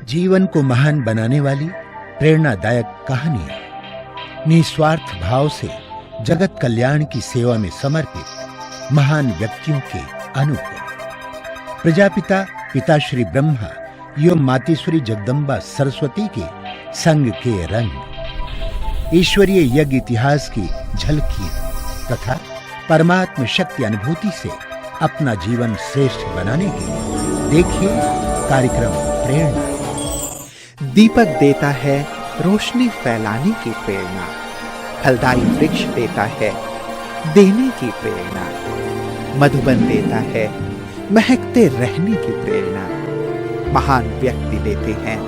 जीवन को महान बनाने वाली प्रेरणादायक कहानियां, निस्वार्थ भाव से जगत कल्याण की सेवा में समर्पित महान व्यक्तियों के अनुभव। प्रजापिता पिताश्री ब्रह्मा एवं मातेश्वरी जगदम्बा सरस्वती के संग के रंग, ईश्वरीय यज्ञ इतिहास की झलकियां तथा परमात्म शक्ति अनुभूति से अपना जीवन श्रेष्ठ बनाने के लिए देखिए कार्यक्रम प्रेरणा। दीपक देता है रोशनी फैलाने की प्रेरणा, फलदायी वृक्ष देता है देने की प्रेरणा, मधुबन देता है महकते रहने की प्रेरणा, महान व्यक्ति देते हैं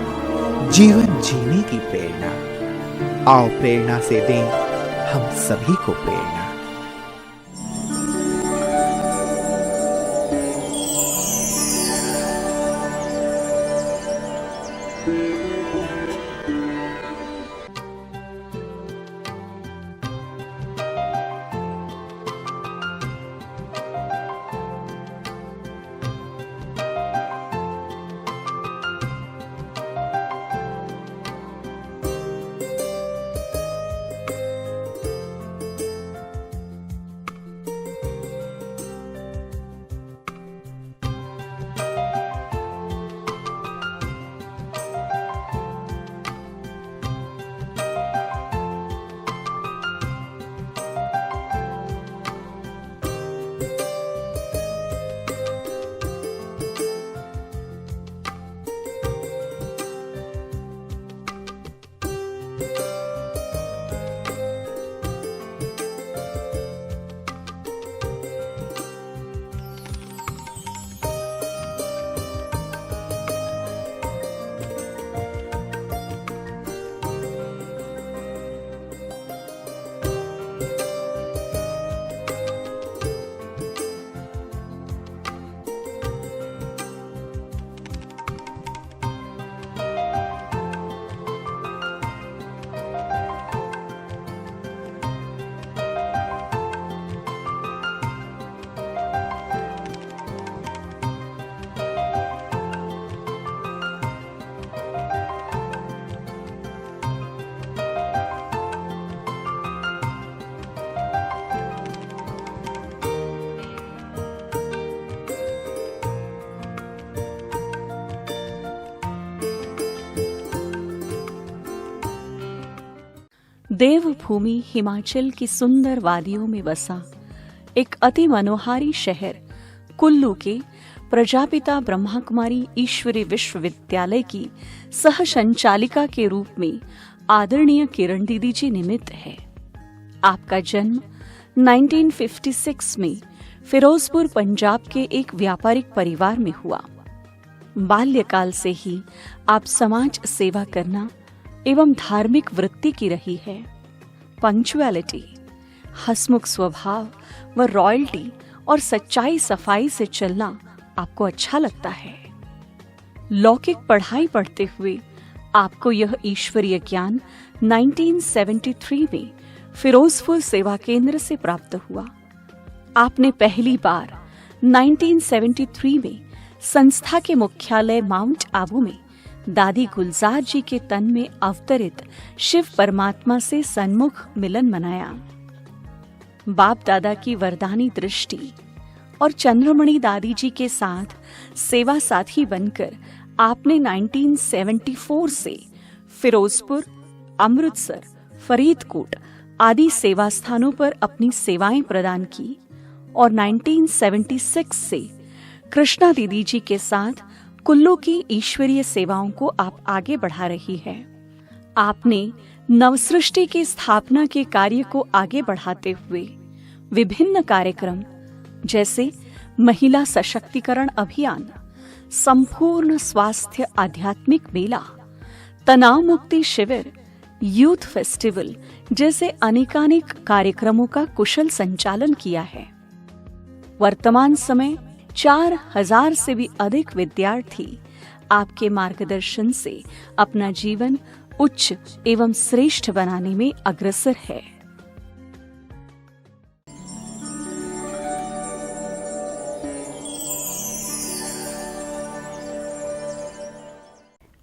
जीवन जीने की प्रेरणा। आओ प्रेरणा से दें हम सभी को प्रेरणा। देवभूमि हिमाचल की सुंदर वादियों में बसा एक अति मनोहारी शहर कुल्लू के प्रजापिता ब्रह्मा कुमारी ईश्वरी विश्वविद्यालय की सह संचालिका के रूप में आदरणीय किरण दीदी जी निमित्त है। आपका जन्म 1956 में फिरोजपुर पंजाब के एक व्यापारिक परिवार में हुआ। बाल्यकाल से ही आप समाज सेवा करना एवं धार्मिक वृत्ति की रही है। पंक्चुअलिटी, हंसमुख स्वभाव व रॉयल्टी और सच्चाई सफाई से चलना आपको अच्छा लगता है। लौकिक पढ़ाई पढ़ते हुए आपको यह ईश्वरीय ज्ञान 1973 में फिरोजपुर सेवा केंद्र से प्राप्त हुआ। आपने पहली बार 1973 में संस्था के मुख्यालय माउंट आबू में दादी गुलजार जी के तन में अवतरित शिव परमात्मा से सन्मुख मिलन मनाया। बाप दादा की वरदानी दृष्टि और चंद्रमणि दादी जी के साथ सेवा साथी बनकर आपने 1974 से फिरोजपुर, अमृतसर, फरीदकोट आदि सेवा स्थानों पर अपनी सेवाएं प्रदान की और 1976 से कृष्णा दीदी जी के साथ कुल्लू की ईश्वरीय सेवाओं को आप आगे बढ़ा रही है। आपने नवसृष्टि की स्थापना के कार्य को आगे बढ़ाते हुए विभिन्न कार्यक्रम जैसे महिला सशक्तिकरण अभियान, संपूर्ण स्वास्थ्य आध्यात्मिक मेला, तनाव मुक्ति शिविर, यूथ फेस्टिवल जैसे अनेकानेक कार्यक्रमों का कुशल संचालन किया है। वर्तमान समय 4000 से भी अधिक विद्यार्थी आपके मार्गदर्शन से अपना जीवन उच्च एवं श्रेष्ठ बनाने में अग्रसर है।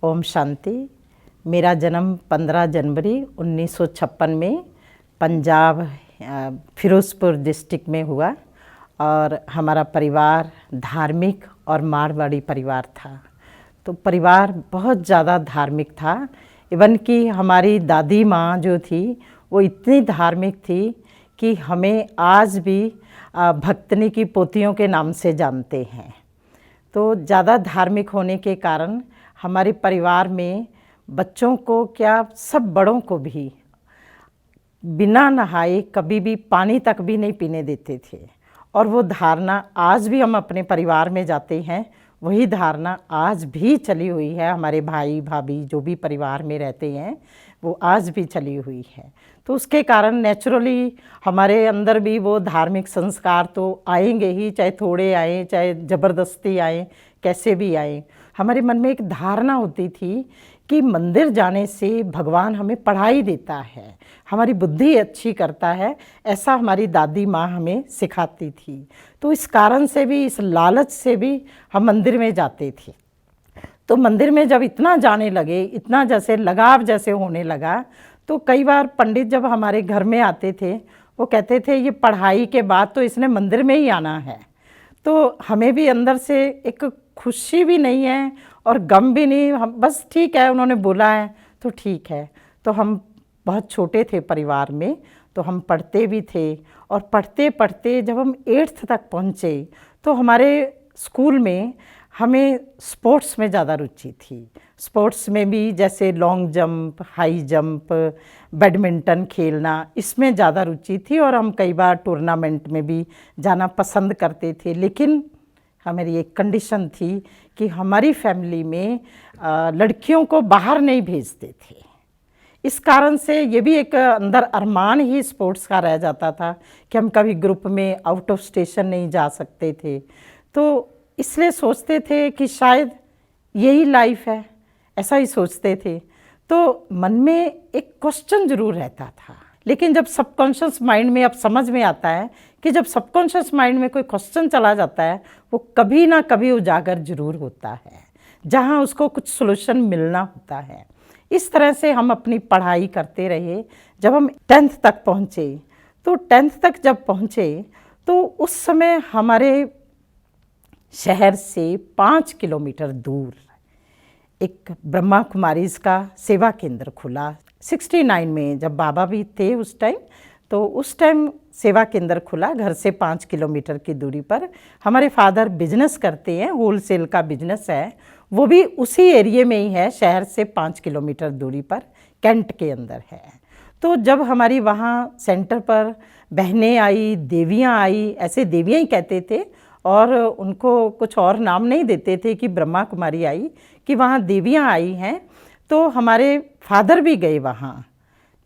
ओम शांति। मेरा जन्म 15 जनवरी 1956 में पंजाब फिरोज़पुर डिस्ट्रिक्ट में हुआ और हमारा परिवार धार्मिक और मारवाड़ी परिवार था। तो परिवार बहुत ज़्यादा धार्मिक था। इवन कि हमारी दादी माँ जो थी वो इतनी धार्मिक थी कि हमें आज भी भक्तनी की पोतियों के नाम से जानते हैं। तो ज़्यादा धार्मिक होने के कारण हमारे परिवार में बच्चों को क्या सब बड़ों को भी बिना नहाए कभी भी पानी तक भी नहीं पीने देते थे। और वो धारणा आज भी हम अपने परिवार में जाते हैं, वही धारणा आज भी चली हुई है। हमारे भाई भाभी जो भी परिवार में रहते हैं वो आज भी चली हुई है। तो उसके कारण नेचुरली हमारे अंदर भी वो धार्मिक संस्कार तो आएंगे ही, चाहे थोड़े आए चाहे ज़बरदस्ती आए, कैसे भी आए। हमारे मन में एक धारणा होती थी कि मंदिर जाने से भगवान हमें पढ़ाई देता है, हमारी बुद्धि अच्छी करता है, ऐसा हमारी दादी माँ हमें सिखाती थी। तो इस कारण से भी, इस लालच से भी हम मंदिर में जाते थे। तो मंदिर में जब इतना जाने लगे, इतना जैसे लगाव जैसे होने लगा, तो कई बार पंडित जब हमारे घर में आते थे वो कहते थे ये पढ़ाई के बाद तो इसने मंदिर में ही आना है। तो हमें भी अंदर से एक खुशी भी नहीं है और गम भी नहीं, हम बस ठीक है उन्होंने बोला है तो ठीक है। तो हम बहुत छोटे थे परिवार में, तो हम पढ़ते भी थे और पढ़ते पढ़ते जब हम 8th तक पहुँचे तो हमारे स्कूल में हमें स्पोर्ट्स में ज़्यादा रुचि थी। स्पोर्ट्स में भी जैसे long jump, high jump, badminton खेलना, इसमें ज़्यादा रुचि थी और हम कई बार टूर्नामेंट में भी जाना पसंद करते थे। लेकिन हमारी एक कंडीशन थी कि हमारी फैमिली में लड़कियों को बाहर नहीं भेजते थे। इस कारण से ये भी एक अंदर अरमान ही स्पोर्ट्स का रह जाता था कि हम कभी ग्रुप में आउट ऑफ स्टेशन नहीं जा सकते थे। तो इसलिए सोचते थे कि शायद यही लाइफ है, ऐसा ही सोचते थे। तो मन में एक क्वेश्चन जरूर रहता था। लेकिन जब सबकॉन्शियस माइंड में अब समझ में आता है कि जब सबकॉन्शियस माइंड में कोई क्वेश्चन चला जाता है वो कभी ना कभी उजागर जरूर होता है, जहाँ उसको कुछ सोल्यूशन मिलना होता है। इस तरह से हम अपनी पढ़ाई करते रहे। जब हम 10th तक पहुँचे, तो 10th तक जब पहुँचे तो उस समय हमारे शहर से 5 किलोमीटर दूर एक ब्रह्मा कुमारीज का सेवा केंद्र खुला। 69 में जब बाबा भी थे उस टाइम, तो उस टाइम सेवा केंद्र खुला घर से 5 किलोमीटर की दूरी पर। हमारे फादर बिजनेस करते हैं, होलसेल का बिजनेस है, वो भी उसी एरिए में ही है, शहर से 5 किलोमीटर दूरी पर कैंट के अंदर है। तो जब हमारी वहाँ सेंटर पर बहनें आई, देवियाँ आई, ऐसे देवियाँ ही कहते थे और उनको कुछ और नाम नहीं देते थे कि ब्रह्मा कुमारी आई, कि वहाँ देवियाँ आई हैं। तो हमारे फादर भी गए वहाँ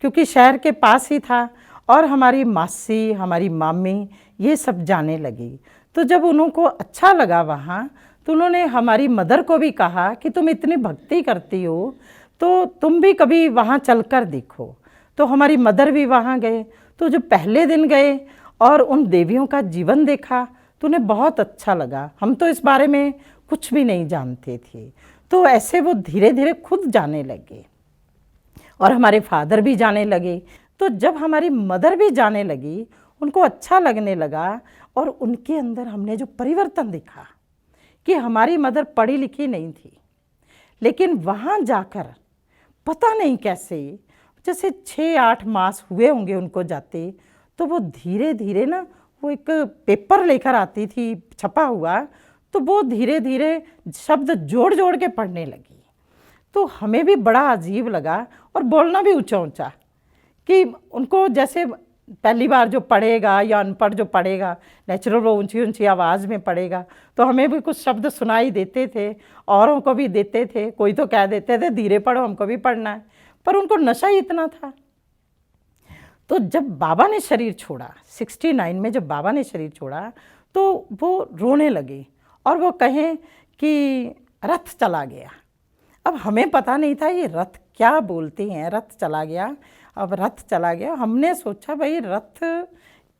क्योंकि शहर के पास ही था और हमारी मासी, हमारी मामी ये सब जाने लगी। तो जब उनको अच्छा लगा वहाँ, तो उन्होंने हमारी मदर को भी कहा कि तुम इतनी भक्ति करती हो तो तुम भी कभी वहाँ चलकर देखो। तो हमारी मदर भी वहाँ गए। तो जब पहले दिन गए और उन देवियों का जीवन देखा तो उन्हें बहुत अच्छा लगा। हम तो इस बारे में कुछ भी नहीं जानते थे। तो ऐसे वो धीरे धीरे खुद जाने लगे और हमारे फादर भी जाने लगे। तो जब हमारी मदर भी जाने लगी, उनको अच्छा लगने लगा और उनके अंदर हमने जो परिवर्तन देखा कि हमारी मदर पढ़ी लिखी नहीं थी, लेकिन वहाँ जाकर पता नहीं कैसे, जैसे 6-8 मास हुए होंगे उनको जाते, तो वो धीरे धीरे ना, वो एक पेपर लेकर आती थी छपा हुआ, तो वो धीरे धीरे शब्द जोड़ जोड़ के पढ़ने लगी। तो हमें भी बड़ा अजीब लगा और बोलना भी ऊंचा ऊंचा, कि उनको जैसे पहली बार जो पढ़ेगा या अनपढ़ जो पढ़ेगा, नेचुरल वो ऊंची ऊंची आवाज़ में पढ़ेगा। तो हमें भी कुछ शब्द सुनाई देते थे, औरों को भी देते थे। कोई तो कह देते थे धीरे पढ़ो, हमको भी पढ़ना है, पर उनको नशा ही इतना था। तो जब बाबा ने शरीर छोड़ा, 69 में जब बाबा ने शरीर छोड़ा, तो वो रोने लगे और वो कहें कि रथ चला गया। अब हमें पता नहीं था ये रथ क्या बोलते हैं, रथ चला गया। अब रथ चला गया, हमने सोचा भाई रथ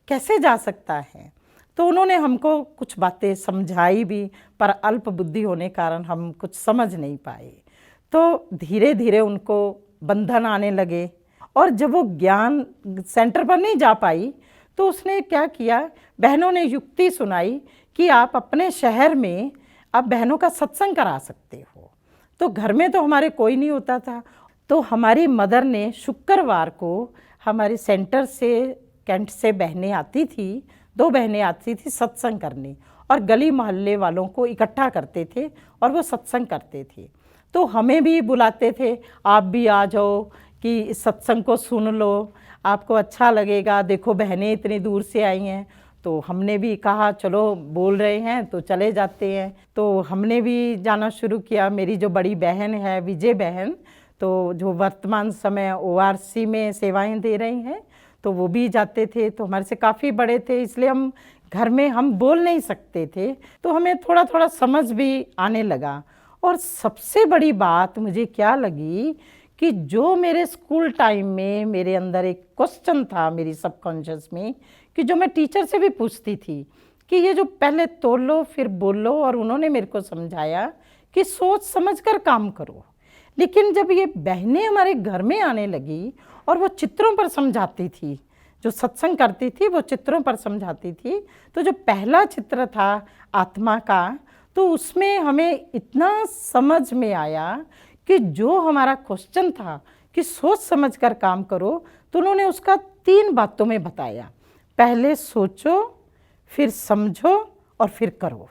कैसे जा सकता है। तो उन्होंने हमको कुछ बातें समझाई भी, पर अल्प बुद्धि होने कारण हम कुछ समझ नहीं पाए। तो धीरे धीरे उनको बंधन आने लगे, और जब वो ज्ञान सेंटर पर नहीं जा पाई तो उसने क्या किया, बहनों ने युक्ति सुनाई कि आप अपने शहर में आप बहनों का सत्संग करा सकते हो। तो घर में तो हमारे कोई नहीं होता था, तो हमारी मदर ने शुक्रवार को हमारे सेंटर से, कैंट से बहनें आती थी, 2 बहनें आती थी सत्संग करने, और गली मोहल्ले वालों को इकट्ठा करते थे और वो सत्संग करते थे। तो हमें भी बुलाते थे, आप भी आ जाओ कि इस सत्संग को सुन लो, आपको अच्छा लगेगा, देखो बहनें इतनी दूर से आई हैं। तो हमने भी कहा चलो बोल रहे हैं तो चले जाते हैं। तो हमने भी जाना शुरू किया। मेरी जो बड़ी बहन है विजय बहन, तो जो वर्तमान समय ORC में सेवाएं दे रही हैं, तो वो भी जाते थे। तो हमारे से काफ़ी बड़े थे, इसलिए हम घर में हम बोल नहीं सकते थे, तो हमें थोड़ा थोड़ा समझ भी आने लगा। और सबसे बड़ी बात मुझे क्या लगी कि जो मेरे स्कूल टाइम में मेरे अंदर एक क्वेश्चन था मेरी सबकॉन्शियस में, कि जो मैं टीचर से भी पूछती थी कि ये जो पहले तोलो फिर बोलो, और उन्होंने मेरे को समझाया कि सोच समझ कर काम करो। लेकिन जब ये बहनें हमारे घर में आने लगी और वो चित्रों पर समझाती थी, जो सत्संग करती थी वो चित्रों पर समझाती थी, तो जो पहला चित्र था आत्मा का, तो उसमें हमें इतना समझ में आया कि जो हमारा क्वेश्चन था कि सोच समझ कर काम करो, तो उन्होंने उसका 3 बातों में बताया। पहले सोचो, फिर समझो और फिर करो।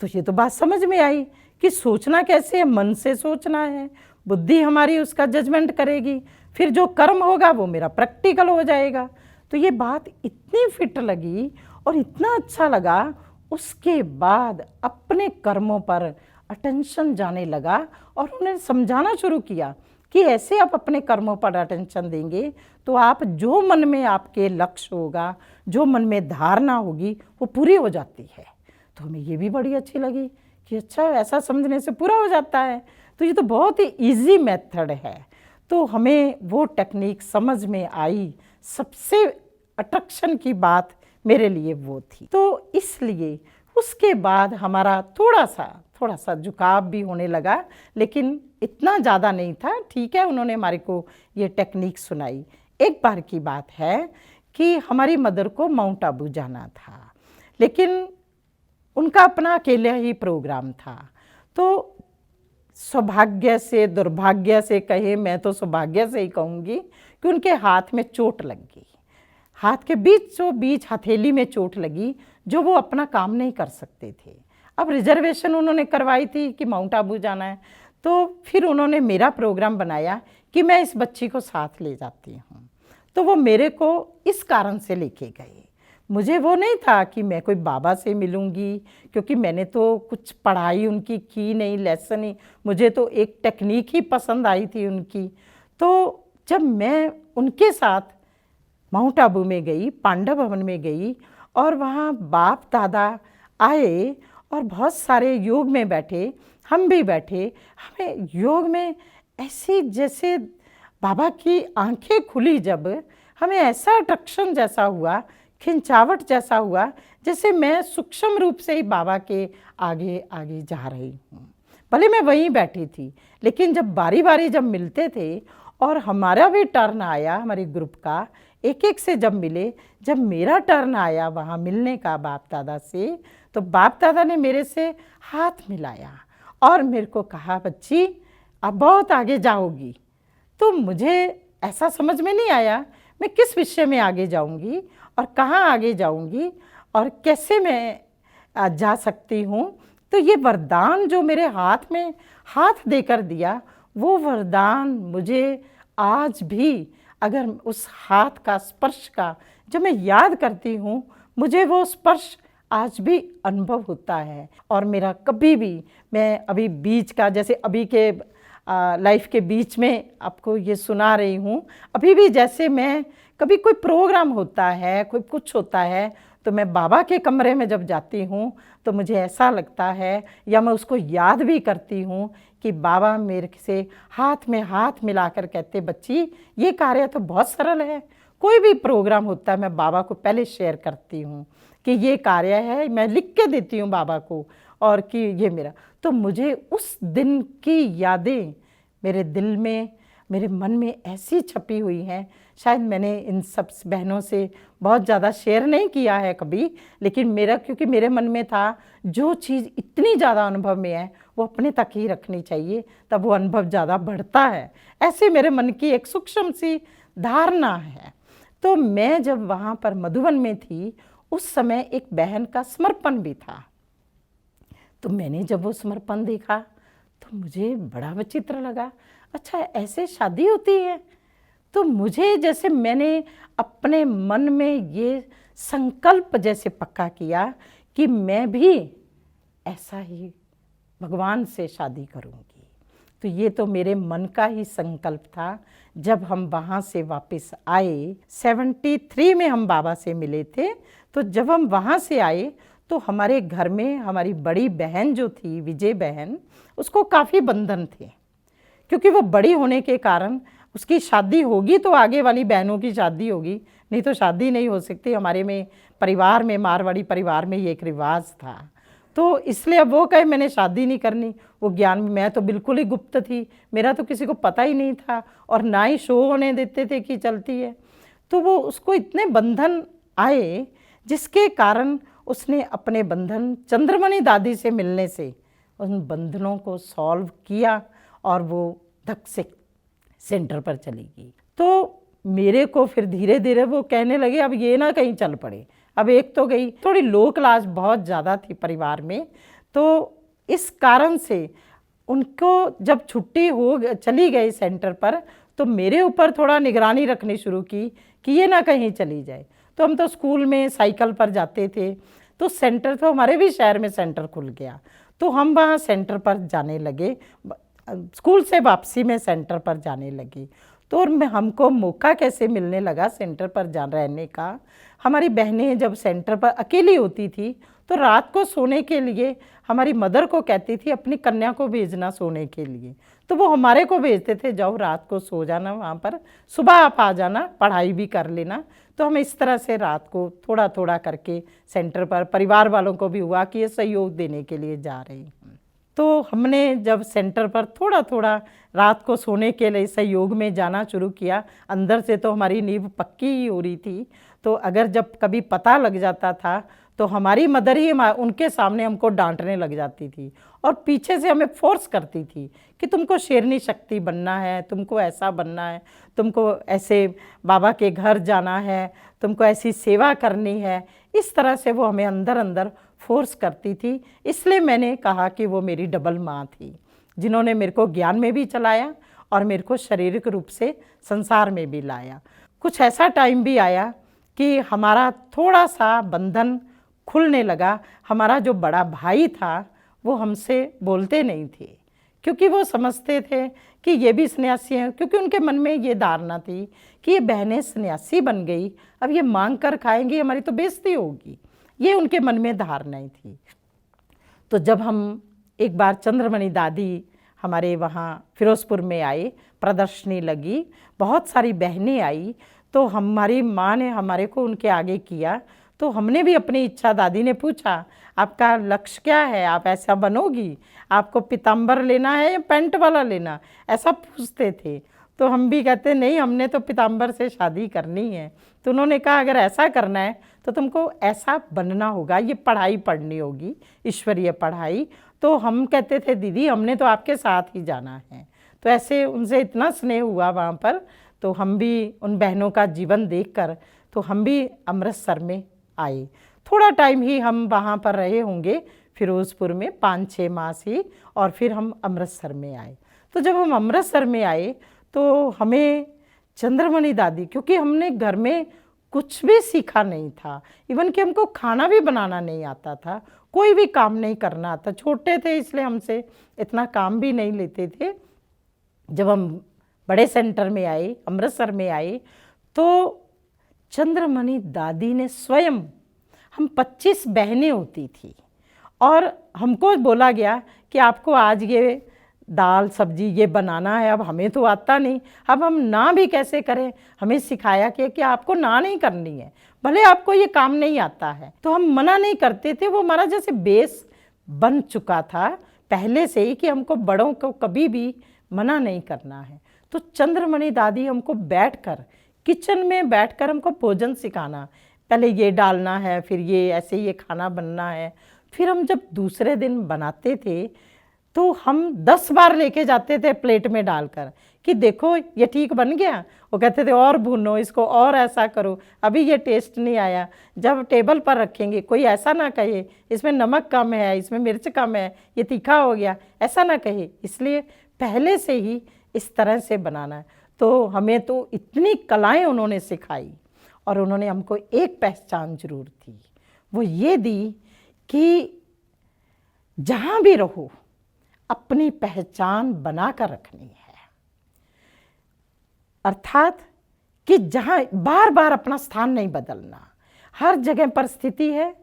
तो ये तो बात समझ में आई कि सोचना कैसे है, मन से सोचना है, बुद्धि हमारी उसका जजमेंट करेगी, फिर जो कर्म होगा वो मेरा प्रैक्टिकल हो जाएगा। तो ये बात इतनी फिट लगी और इतना अच्छा लगा। उसके बाद अपने कर्मों पर अटेंशन जाने लगा, और उन्हें समझाना शुरू किया कि ऐसे आप अपने कर्मों पर अटेंशन देंगे तो आप जो मन में आपके लक्ष्य होगा, जो मन में धारणा होगी, वो पूरी हो जाती है। तो हमें ये भी बड़ी अच्छी लगी कि अच्छा ऐसा समझने से पूरा हो जाता है। तो ये तो बहुत ही ईजी मेथड है। तो हमें वो टेक्निक समझ में आई। सबसे अट्रैक्शन की बात मेरे लिए वो थी। तो इसलिए उसके बाद हमारा थोड़ा सा झुकाव भी होने लगा, लेकिन इतना ज़्यादा नहीं था। ठीक है, उन्होंने हमारे को ये टेक्निक सुनाई। एक बार की बात है कि हमारी मदर को माउंट आबू जाना था, लेकिन उनका अपना अकेले ही प्रोग्राम था। तो सौभाग्य से दुर्भाग्य से कहे, मैं तो सौभाग्य से ही कहूँगी कि उनके हाथ में चोट लग गई। हाथ के बीच हथेली में चोट लगी, जो वो अपना काम नहीं कर सकते थे। अब रिजर्वेशन उन्होंने करवाई थी कि माउंट आबू जाना है, तो फिर उन्होंने मेरा प्रोग्राम बनाया कि मैं इस बच्ची को साथ ले जाती हूँ। तो वो मेरे को इस कारण से लेके गए। मुझे वो नहीं था कि मैं कोई बाबा से मिलूँगी, क्योंकि मैंने तो कुछ पढ़ाई उनकी की नहीं, लेसन ही, मुझे तो एक टेक्निक ही पसंद आई थी उनकी। तो जब मैं उनके साथ माउंट आबू में गई, पांडव भवन में गई, और वहाँ बाप दादा आए और बहुत सारे योग में बैठे, हम भी बैठे। हमें योग में ऐसी जैसे बाबा की आंखें खुली, जब हमें ऐसा अट्रैक्शन जैसा हुआ, खिंचावट जैसा हुआ, जैसे मैं सूक्ष्म रूप से ही बाबा के आगे आगे जा रही हूँ। भले मैं वहीं बैठी थी, लेकिन जब बारी बारी जब मिलते थे और हमारा भी टर्न आया, हमारे ग्रुप का एक एक से जब मिले, जब मेरा टर्न आया वहाँ मिलने का बाप दादा से, तो बाप दादा ने मेरे से हाथ मिलाया और मेरे को कहा, बच्ची अब बहुत आगे जाओगी। तो मुझे ऐसा समझ में नहीं आया मैं किस विषय में आगे जाऊंगी और कहाँ आगे जाऊंगी और कैसे मैं जा सकती हूँ। तो ये वरदान जो मेरे हाथ में हाथ देकर दिया, वो वरदान मुझे आज भी, अगर उस हाथ का स्पर्श का जब मैं याद करती हूँ, मुझे वो स्पर्श आज भी अनुभव होता है। और मेरा कभी भी, मैं अभी बीच का, जैसे अभी के लाइफ के बीच में आपको ये सुना रही हूँ, अभी भी जैसे मैं कभी कोई प्रोग्राम होता है, कोई कुछ होता है, तो मैं बाबा के कमरे में जब जाती हूँ तो मुझे ऐसा लगता है, या मैं उसको याद भी करती हूँ कि बाबा मेरे से हाथ में हाथ मिलाकर कहते, बच्ची ये कार्य तो बहुत सरल है। कोई भी प्रोग्राम होता है मैं बाबा को पहले शेयर करती हूँ कि ये कार्य है, मैं लिख के देती हूँ बाबा को, और कि ये मेरा। तो मुझे उस दिन की यादें मेरे दिल में, मेरे मन में ऐसी छपी हुई हैं। शायद मैंने इन सब बहनों से बहुत ज़्यादा शेयर नहीं किया है कभी, लेकिन मेरा, क्योंकि मेरे मन में था जो चीज़ इतनी ज़्यादा अनुभव में है वो अपने तक ही रखनी चाहिए, तब वो अनुभव ज़्यादा बढ़ता है। ऐसे मेरे मन की एक सूक्ष्म सी धारणा है। तो मैं जब वहाँ पर मधुबन में थी, उस समय एक बहन का समर्पण भी था। तो मैंने जब वो समर्पण देखा तो मुझे बड़ा विचित्र लगा। अच्छा, ऐसे शादी होती है? तो मुझे, जैसे मैंने अपने मन में ये संकल्प जैसे पक्का किया कि मैं भी ऐसा ही भगवान से शादी करूंगी। तो ये तो मेरे मन का ही संकल्प था। जब हम वहाँ से वापस आए, 73 में हम बाबा से मिले थे, तो जब हम वहाँ से आए तो हमारे घर में हमारी बड़ी बहन जो थी, विजय बहन, उसको काफ़ी बंधन थे, क्योंकि वो बड़ी होने के कारण उसकी शादी होगी तो आगे वाली बहनों की शादी होगी, नहीं तो शादी नहीं हो सकती। हमारे में परिवार में, मारवाड़ी परिवार में ये एक रिवाज था। तो इसलिए अब वो कहे मैंने शादी नहीं करनी, वो ज्ञान में मैं तो बिल्कुल ही गुप्त थी, मेरा तो किसी को पता ही नहीं था, और ना ही शो होने देते थे कि चलती है। तो वो, उसको इतने बंधन आए जिसके कारण उसने अपने बंधन चंद्रमणि दादी से मिलने से उन बंधनों को सॉल्व किया और वो धक से सेंटर पर चली गई। तो मेरे को फिर धीरे धीरे वो कहने लगे अब ये ना कहीं चल पड़े। अब एक तो गई, थोड़ी लो क्लास बहुत ज़्यादा थी परिवार में, तो इस कारण से उनको जब छुट्टी हो चली गई सेंटर पर, तो मेरे ऊपर थोड़ा निगरानी रखनी शुरू की कि ये ना कहीं चली जाए। तो हम तो स्कूल में साइकिल पर जाते थे, तो सेंटर तो हमारे भी शहर में सेंटर खुल गया, तो हम वहाँ सेंटर पर जाने लगे, स्कूल से वापसी में सेंटर पर जाने लगे। तो हमको मौका कैसे मिलने लगा सेंटर पर रहने का। हमारी बहनें जब सेंटर पर अकेली होती थी तो रात को सोने के लिए हमारी मदर को कहती थी अपनी कन्या को भेजना सोने के लिए, तो वो हमारे को भेजते थे, जाओ रात को सो जाना वहाँ पर, सुबह आप आ जाना, पढ़ाई भी कर लेना। तो हम इस तरह से रात को थोड़ा थोड़ा करके सेंटर पर परिवार वालों को भी हुआ कि ये सहयोग देने के लिए जा रहे हैं। तो हमने जब सेंटर पर थोड़ा थोड़ा रात को सोने के लिए सहयोग में जाना शुरू किया, अंदर से तो हमारी नींव पक्की ही हो रही थी। तो अगर जब कभी पता लग जाता था तो हमारी मदर ही उनके सामने हमको डांटने लग जाती थी और पीछे से हमें फोर्स करती थी कि तुमको शेरनी शक्ति बनना है, तुमको ऐसा बनना है, तुमको ऐसे बाबा के घर जाना है, तुमको ऐसी सेवा करनी है। इस तरह से वो हमें अंदर अंदर फोर्स करती थी। इसलिए मैंने कहा कि वो मेरी डबल माँ थी, जिन्होंने मेरे को ज्ञान में भी चलाया और मेरे को शारीरिक रूप से संसार में भी लाया। कुछ ऐसा टाइम भी आया कि हमारा थोड़ा सा बंधन खुलने लगा। हमारा जो बड़ा भाई था वो हमसे बोलते नहीं थे, क्योंकि वो समझते थे कि ये भी सन्यासी हैं, क्योंकि उनके मन में ये धारणा थी कि ये बहनें सन्यासी बन गई, अब ये मांग कर खाएंगी, हमारी तो बेइज्जती होगी। ये उनके मन में धारणाएं थी। तो जब हम एक बार चंद्रमणि दादी हमारे वहाँ फिरोजपुर में आए, प्रदर्शनी लगी, बहुत सारी बहनें आई, तो हमारी माँ ने हमारे को उनके आगे किया। तो हमने भी अपनी इच्छा, दादी ने पूछा आपका लक्ष्य क्या है, आप ऐसा बनोगी, आपको पीताम्बर लेना है या पैंट वाला लेना, ऐसा पूछते थे। तो हम भी कहते नहीं, हमने तो पीताम्बर से शादी करनी है। तो उन्होंने कहा अगर ऐसा करना है तो तुमको ऐसा बनना होगा, ये पढ़ाई पढ़नी होगी, ईश्वरीय पढ़ाई। तो हम कहते थे दीदी हमने तो आपके साथ ही जाना है। तो ऐसे उनसे इतना स्नेह हुआ वहाँ पर। तो हम भी उन बहनों का जीवन देखकर तो हम भी अमृतसर में आए। थोड़ा टाइम ही हम वहाँ पर रहे होंगे फिरोजपुर में, 5-6 मास ही, और फिर हम अमृतसर में आए। तो जब हम अमृतसर में आए तो हमें चंद्रमणि दादी, क्योंकि हमने घर में कुछ भी सीखा नहीं था, इवन कि हमको खाना भी बनाना नहीं आता था, कोई भी काम नहीं करना आता, छोटे थे इसलिए हमसे इतना काम भी नहीं लेते थे। जब हम बड़े सेंटर में आए, अमृतसर में आए, तो चंद्रमणि दादी ने स्वयं, हम 25 बहनें होती थी और हमको बोला गया कि आपको आज ये दाल सब्जी ये बनाना है। अब हमें तो आता नहीं, अब हम ना भी कैसे करें। हमें सिखाया कि आपको ना नहीं करनी है, भले आपको ये काम नहीं आता है। तो हम मना नहीं करते थे, वो हमारा जैसे बेस बन चुका था पहले से ही कि हमको बड़ों को कभी भी मना नहीं करना है। तो चंद्रमणि दादी हमको बैठकर, किचन में बैठकर हमको भोजन सिखाना, पहले ये डालना है, फिर ये ऐसे ये खाना बनना है। फिर हम जब दूसरे दिन बनाते थे तो हम 10 बार लेके जाते थे प्लेट में डालकर कि देखो ये ठीक बन गया। वो कहते थे और भूनो इसको, और ऐसा करो, अभी ये टेस्ट नहीं आया। जब टेबल पर रखेंगे कोई ऐसा ना कहे इसमें नमक कम है, इसमें मिर्च कम है, ये तीखा हो गया, ऐसा ना कहे। इसलिए पहले से ही इस तरह से बनाना है। तो हमें तो इतनी कलाएं उन्होंने सिखाई, और उन्होंने हमको एक पहचान जरूर दी, वो ये दी कि जहाँ भी रहो अपनी पहचान बनाकर रखनी है। अर्थात कि जहाँ बार बार अपना स्थान नहीं बदलना। हर जगह परिस्थिति है,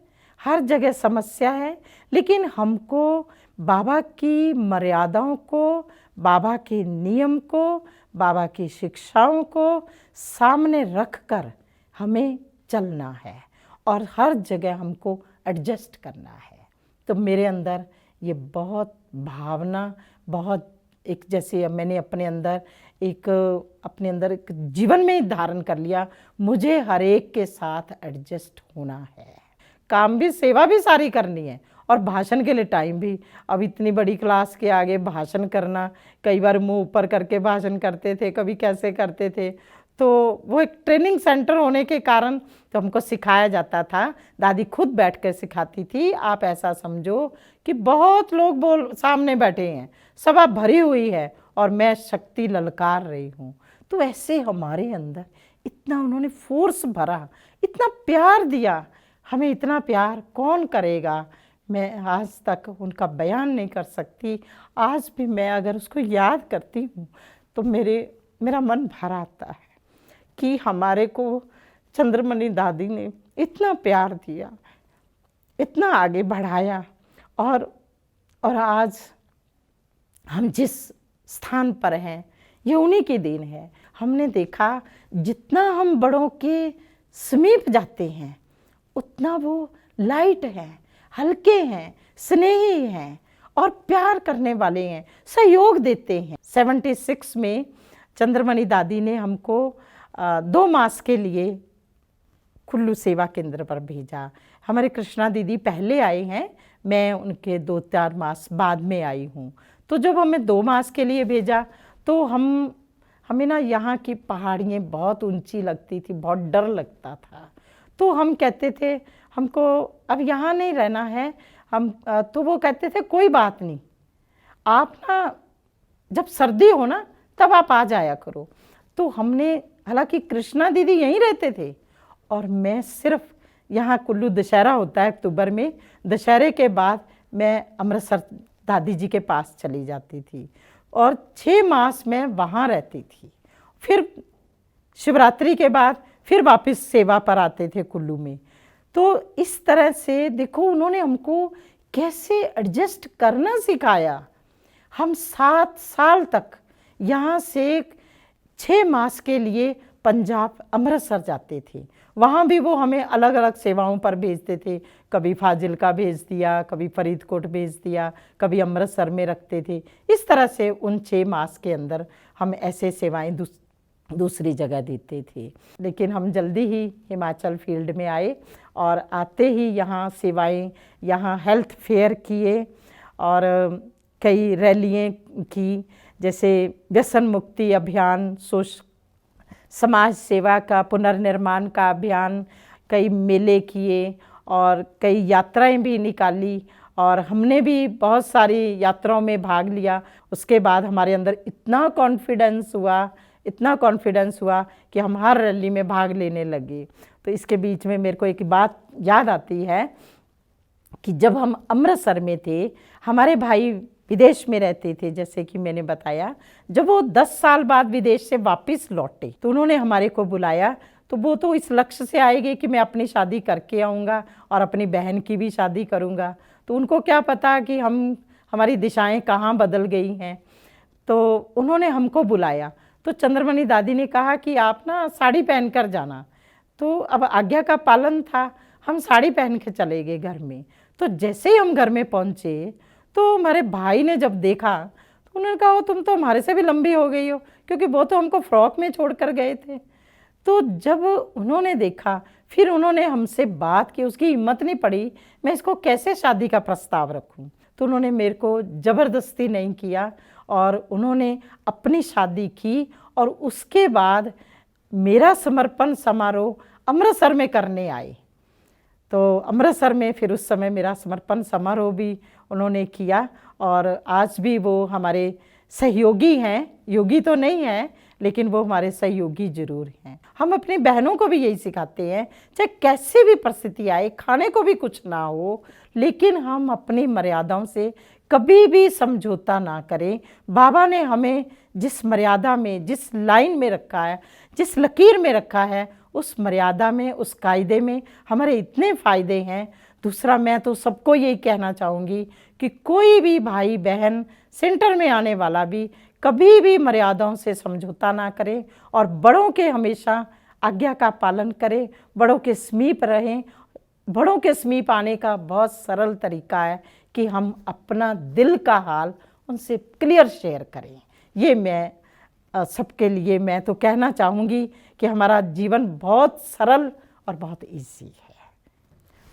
हर जगह समस्या है, लेकिन हमको बाबा की मर्यादाओं को, बाबा के नियम को, बाबा की शिक्षाओं को सामने रखकर हमें चलना है, और हर जगह हमको एडजस्ट करना है। तो मेरे अंदर ये बहुत भावना, बहुत एक जैसे मैंने अपने अंदर एक जीवन में ही धारण कर लिया, मुझे हर एक के साथ एडजस्ट होना है। काम भी, सेवा भी सारी करनी है, और भाषण के लिए टाइम भी। अब इतनी बड़ी क्लास के आगे भाषण करना, कई बार मुंह ऊपर करके भाषण करते थे, कभी कैसे करते थे। तो वो एक ट्रेनिंग सेंटर होने के कारण तो हमको सिखाया जाता था, दादी खुद बैठ कर सिखाती थी। आप ऐसा समझो कि बहुत लोग सामने बैठे हैं, सभा भरी हुई है, और मैं शक्ति ललकार रही हूँ। तो ऐसे हमारे अंदर इतना उन्होंने फोर्स भरा, इतना प्यार दिया। हमें इतना प्यार कौन करेगा, मैं आज तक उनका बयान नहीं कर सकती। आज भी मैं अगर उसको याद करती हूँ तो मेरा मन भर आता है कि हमारे को चंद्रमणि दादी ने इतना प्यार दिया, इतना आगे बढ़ाया, और आज हम जिस स्थान पर हैं ये उन्हीं की देन है। हमने देखा जितना हम बड़ों के समीप जाते हैं उतना वो लाइट हैं, हल्के हैं, स्नेही हैं, और प्यार करने वाले हैं, सहयोग देते हैं। 76 में चंद्रमणि दादी ने हमको 2 मास के लिए कुल्लू सेवा केंद्र पर भेजा। हमारे कृष्णा दीदी पहले आए हैं, मैं उनके 2-4 मास बाद में आई हूँ। तो जब हमें 2 मास के लिए भेजा तो हमें ना यहाँ की पहाड़ियाँ बहुत ऊंची लगती थी, बहुत डर लगता था। तो हम कहते थे हमको अब यहाँ नहीं रहना है। तो वो कहते थे कोई बात नहीं, आप ना जब सर्दी हो ना तब आप आ जाया करो। तो हमने, हालांकि कृष्णा दीदी यहीं रहते थे और मैं सिर्फ यहाँ कुल्लू दशहरा होता है अक्टूबर में, दशहरे के बाद मैं अमृतसर दादी जी के पास चली जाती थी और 6 मास मैं वहाँ रहती थी। फिर शिवरात्रि के बाद फिर वापस सेवा पर आते थे कुल्लू में। तो इस तरह से देखो उन्होंने हमको कैसे एडजस्ट करना सिखाया। हम 7 साल तक यहाँ से 6 मास के लिए पंजाब अमृतसर जाते थे। वहाँ भी वो हमें अलग अलग सेवाओं पर भेजते थे, कभी फाजिल्का भेज दिया, कभी फरीदकोट भेज दिया, कभी अमृतसर में रखते थे। इस तरह से उन 6 मास के अंदर हम ऐसे सेवाएं दूसरी जगह देते थे। लेकिन हम जल्दी ही हिमाचल फील्ड में आए और आते ही यहाँ सेवाएं, यहाँ हेल्थ फेयर किए और कई रैलियाँ की, जैसे व्यसन मुक्ति अभियान, समाज सेवा का, पुनर्निर्माण का अभियान, कई मेले किए और कई यात्राएं भी निकाली और हमने भी बहुत सारी यात्राओं में भाग लिया। उसके बाद हमारे अंदर इतना कॉन्फिडेंस हुआ कि हम हर रैली में भाग लेने लगे। तो इसके बीच में मेरे को एक बात याद आती है कि जब हम अमृतसर में थे, हमारे भाई विदेश में रहते थे, जैसे कि मैंने बताया। जब वो 10 साल बाद विदेश से वापस लौटे तो उन्होंने हमारे को बुलाया। तो वो तो इस लक्ष्य से आएंगे कि मैं अपनी शादी करके आऊँगा और अपनी बहन की भी शादी करूँगा। तो उनको क्या पता कि हमारी दिशाएं कहाँ बदल गई हैं। तो उन्होंने हमको बुलाया। तो चंद्रमणि दादी ने कहा कि आप ना साड़ी पहन कर जाना। तो अब आज्ञा का पालन था, हम साड़ी पहन के चले गए घर में। तो जैसे ही हम घर में पहुँचे तो हमारे भाई ने जब देखा तो उन्होंने कहा, तुम तो हमारे से भी लंबी हो गई हो, क्योंकि वो तो हमको फ्रॉक में छोड़ कर गए थे। तो जब उन्होंने देखा, फिर उन्होंने हमसे बात की, उसकी हिम्मत नहीं पड़ी मैं इसको कैसे शादी का प्रस्ताव रखूं। तो उन्होंने मेरे को ज़बरदस्ती नहीं किया और उन्होंने अपनी शादी की। और उसके बाद मेरा समर्पण समारोह अमृतसर में करने आए। तो अमृतसर में फिर उस समय मेरा समर्पण समारोह भी उन्होंने किया। और आज भी वो हमारे सहयोगी हैं, योगी तो नहीं हैं, लेकिन वो हमारे सहयोगी जरूर हैं। हम अपनी बहनों को भी यही सिखाते हैं, चाहे कैसी भी परिस्थिति आए, खाने को भी कुछ ना हो, लेकिन हम अपनी मर्यादाओं से कभी भी समझौता ना करें। बाबा ने हमें जिस मर्यादा में, जिस लाइन में रखा है, जिस लकीर में रखा है, उस मर्यादा में, उस कायदे में हमारे इतने फ़ायदे हैं। दूसरा, मैं तो सबको यही कहना चाहूँगी कि कोई भी भाई बहन सेंटर में आने वाला भी कभी भी मर्यादाओं से समझौता ना करे और बड़ों के हमेशा आज्ञा का पालन करें, बड़ों के समीप रहें। बड़ों के समीप आने का बहुत सरल तरीका है कि हम अपना दिल का हाल उनसे क्लियर शेयर करें। ये मैं सबके लिए मैं तो कहना चाहूँगी कि हमारा जीवन बहुत सरल और बहुत इजी है।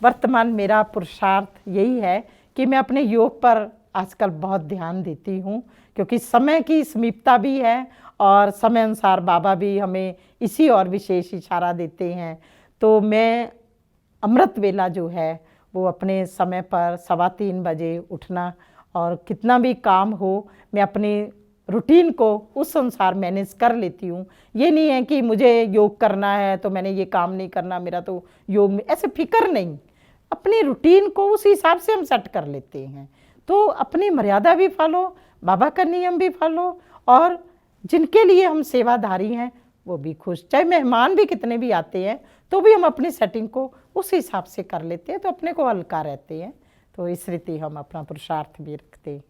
वर्तमान मेरा पुरुषार्थ यही है कि मैं अपने योग पर आजकल बहुत ध्यान देती हूँ, क्योंकि समय की समीपता भी है और समय अनुसार बाबा भी हमें इसी और विशेष इशारा देते हैं। तो मैं अमृत वेला जो है वो अपने समय पर 3:15 बजे उठना, और कितना भी काम हो मैं अपनी रूटीन को उस अनुसार मैनेज कर लेती हूँ। ये नहीं है कि मुझे योग करना है तो मैंने ये काम नहीं करना, मेरा तो योग में ऐसे फिक्र नहीं। अपनी रूटीन को उस हिसाब से हम सेट कर लेते हैं। तो अपनी मर्यादा भी फॉलो, बाबा का नियम भी फॉलो, और जिनके लिए हम सेवाधारी हैं वो भी खुश। चाहे मेहमान भी कितने भी आते हैं तो भी हम अपनी सेटिंग को उस हिसाब से कर लेते हैं, तो अपने को हल्का रहते हैं। तो इस रीति हम अपना पुरुषार्थ भी रखते हैं।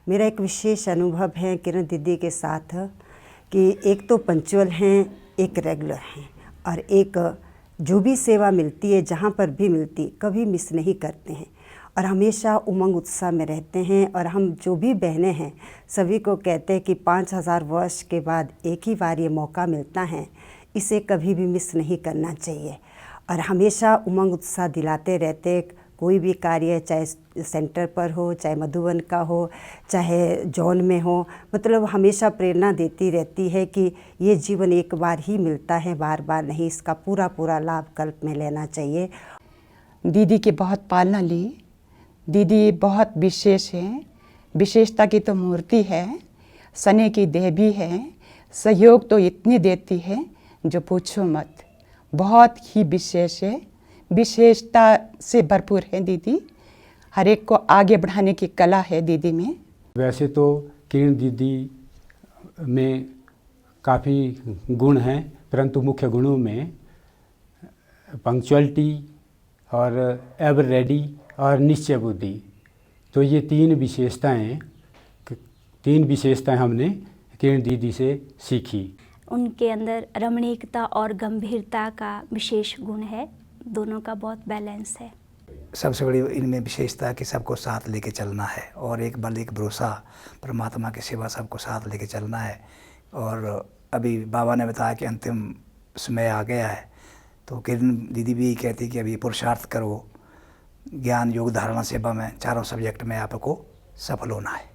मेरा एक विशेष अनुभव है किरण दीदी के साथ कि एक तो पंक्चुअल हैं, एक रेगुलर हैं, और एक जो भी सेवा मिलती है जहाँ पर भी मिलती कभी मिस नहीं करते हैं और हमेशा उमंग उत्साह में रहते हैं। और हम जो भी बहनें हैं सभी को कहते हैं कि 5000 वर्ष के बाद एक ही बार ये मौका मिलता है, इसे कभी भी मिस नहीं करना चाहिए। और हमेशा उमंग उत्साह दिलाते रहते, कोई भी कार्य चाहे सेंटर पर हो, चाहे मधुबन का हो, चाहे जॉन में हो, मतलब हमेशा प्रेरणा देती रहती है कि ये जीवन एक बार ही मिलता है, बार बार नहीं, इसका पूरा पूरा लाभ कल्प में लेना चाहिए। दीदी की बहुत पालना ली। दीदी बहुत विशेष है, विशेषता की तो मूर्ति है, सने की देवी है, सहयोग तो इतनी देती है जो पूछो मत। बहुत ही विशेष है, विशेषता से भरपूर है दीदी। हर एक को आगे बढ़ाने की कला है दीदी में। वैसे तो किरण दीदी में काफ़ी गुण हैं, परंतु मुख्य गुणों में पंक्चुअलिटी और एवर रेडी और निश्चय बुद्धि, तो ये तीन विशेषताएं हमने किरण दीदी से सीखी। उनके अंदर रमणीकता और गंभीरता का विशेष गुण है, दोनों का बहुत बैलेंस है। सबसे बड़ी इनमें विशेषता है कि सबको साथ लेके चलना है और एक बल एक भरोसा, परमात्मा की सेवा सबको साथ लेके चलना है। और अभी बाबा ने बताया कि अंतिम समय आ गया है, तो किरण दीदी भी कहती कि अभी पुरुषार्थ करो, ज्ञान योग धारणा सेवा में चारों सब्जेक्ट में आपको सफल होना है।